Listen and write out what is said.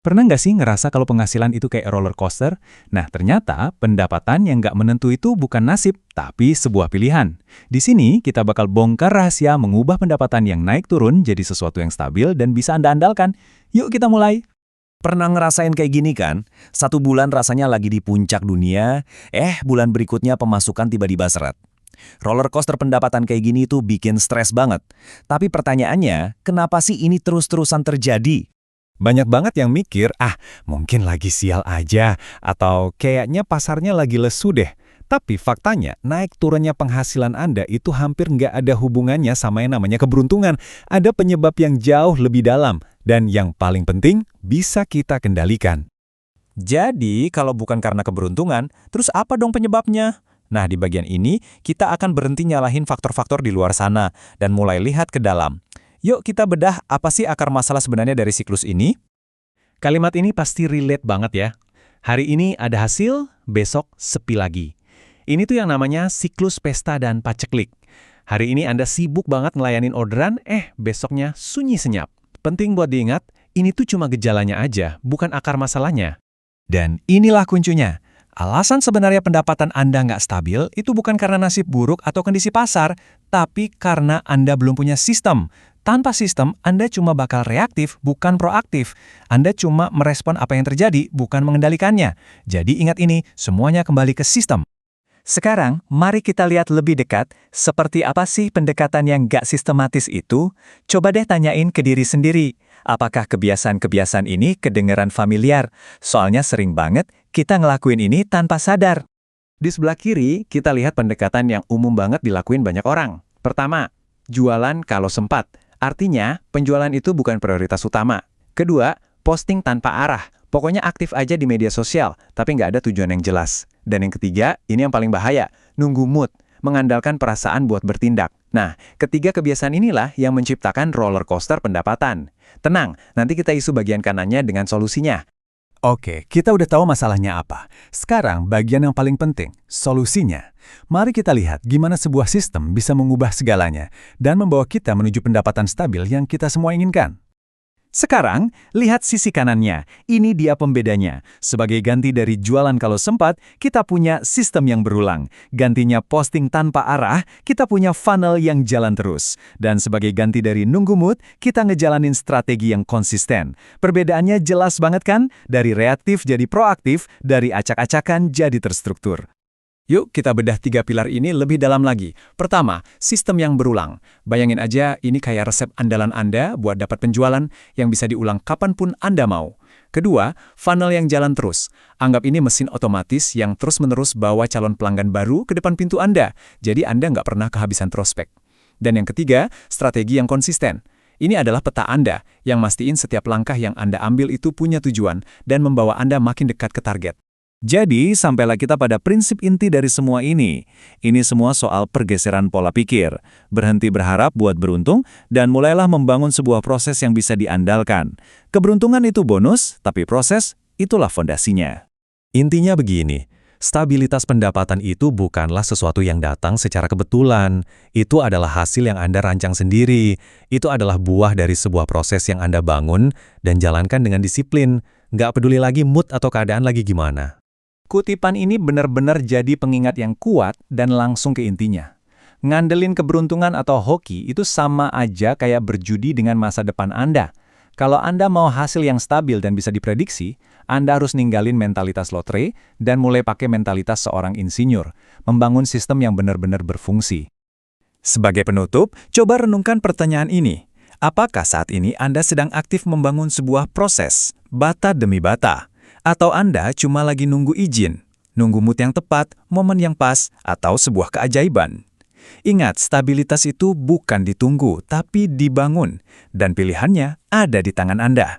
Pernah nggak sih ngerasa kalau penghasilan itu kayak roller coaster? Nah, ternyata pendapatan yang nggak menentu itu bukan nasib, tapi sebuah pilihan. Di sini, kita bakal bongkar rahasia mengubah pendapatan yang naik turun jadi sesuatu yang stabil dan bisa Anda andalkan. Yuk kita mulai. Pernah ngerasain kayak gini kan? Satu bulan rasanya lagi di puncak dunia, bulan berikutnya pemasukan tiba-tiba seret. Roller coaster pendapatan kayak gini tuh bikin stres banget. Tapi pertanyaannya, kenapa sih ini terus-terusan terjadi? Banyak banget yang mikir, mungkin lagi sial aja, atau kayaknya pasarnya lagi lesu deh. Tapi faktanya, naik turunnya penghasilan Anda itu hampir nggak ada hubungannya sama yang namanya keberuntungan. Ada penyebab yang jauh lebih dalam, dan yang paling penting, bisa kita kendalikan. Jadi, kalau bukan karena keberuntungan, terus apa dong penyebabnya? Nah, di bagian ini, kita akan berhenti nyalahin faktor-faktor di luar sana, dan mulai lihat ke dalam. Yuk kita bedah apa sih akar masalah sebenarnya dari siklus ini? Kalimat ini pasti relate banget ya. Hari ini ada hasil, besok sepi lagi. Ini tuh yang namanya siklus pesta dan paceklik. Hari ini Anda sibuk banget ngelayanin orderan, besoknya sunyi senyap. Penting buat diingat, ini tuh cuma gejalanya aja, bukan akar masalahnya. Dan inilah kuncinya. Alasan sebenarnya pendapatan Anda nggak stabil itu bukan karena nasib buruk atau kondisi pasar, tapi karena Anda belum punya sistem. Tanpa sistem, Anda cuma bakal reaktif, bukan proaktif. Anda cuma merespon apa yang terjadi, bukan mengendalikannya. Jadi ingat ini, semuanya kembali ke sistem. Sekarang, mari kita lihat lebih dekat, seperti apa sih pendekatan yang nggak sistematis itu? Coba deh tanyain ke diri sendiri. Apakah kebiasaan-kebiasaan ini kedengeran familiar? Soalnya sering banget kita ngelakuin ini tanpa sadar. Di sebelah kiri, kita lihat pendekatan yang umum banget dilakuin banyak orang. Pertama, jualan kalau sempat. Artinya, penjualan itu bukan prioritas utama. Kedua, posting tanpa arah. Pokoknya aktif aja di media sosial, tapi nggak ada tujuan yang jelas. Dan yang ketiga, ini yang paling bahaya, nunggu mood, mengandalkan perasaan buat bertindak. Nah, ketiga kebiasaan inilah yang menciptakan roller coaster pendapatan. Tenang, nanti kita isu bagian kanannya dengan solusinya. Oke, kita udah tahu masalahnya apa. Sekarang bagian yang paling penting, solusinya. Mari kita lihat gimana sebuah sistem bisa mengubah segalanya dan membawa kita menuju pendapatan stabil yang kita semua inginkan. Sekarang, lihat sisi kanannya. Ini dia pembedanya. Sebagai ganti dari jualan kalau sempat, kita punya sistem yang berulang. Gantinya posting tanpa arah, kita punya funnel yang jalan terus. Dan sebagai ganti dari nunggu mood, kita ngejalanin strategi yang konsisten. Perbedaannya jelas banget kan? Dari reaktif jadi proaktif, dari acak-acakan jadi terstruktur. Yuk kita bedah tiga pilar ini lebih dalam lagi. Pertama, sistem yang berulang. Bayangin aja ini kayak resep andalan Anda buat dapat penjualan yang bisa diulang kapanpun Anda mau. Kedua, funnel yang jalan terus. Anggap ini mesin otomatis yang terus-menerus bawa calon pelanggan baru ke depan pintu Anda. Jadi Anda nggak pernah kehabisan prospek. Dan yang ketiga, strategi yang konsisten. Ini adalah peta Anda yang mastiin setiap langkah yang Anda ambil itu punya tujuan dan membawa Anda makin dekat ke target. Jadi, sampailah kita pada prinsip inti dari semua ini. Ini semua soal pergeseran pola pikir. Berhenti berharap buat beruntung, dan mulailah membangun sebuah proses yang bisa diandalkan. Keberuntungan itu bonus, tapi proses itulah fondasinya. Intinya begini, stabilitas pendapatan itu bukanlah sesuatu yang datang secara kebetulan. Itu adalah hasil yang Anda rancang sendiri. Itu adalah buah dari sebuah proses yang Anda bangun dan jalankan dengan disiplin. Nggak peduli lagi mood atau keadaan lagi gimana. Kutipan ini benar-benar jadi pengingat yang kuat dan langsung ke intinya. Ngandelin keberuntungan atau hoki itu sama aja kayak berjudi dengan masa depan Anda. Kalau Anda mau hasil yang stabil dan bisa diprediksi, Anda harus ninggalin mentalitas lotre dan mulai pakai mentalitas seorang insinyur, membangun sistem yang benar-benar berfungsi. Sebagai penutup, coba renungkan pertanyaan ini. Apakah saat ini Anda sedang aktif membangun sebuah proses, bata demi bata? Atau Anda cuma lagi nunggu izin, nunggu mood yang tepat, momen yang pas, atau sebuah keajaiban? Ingat, stabilitas itu bukan ditunggu, tapi dibangun. Dan pilihannya ada di tangan Anda.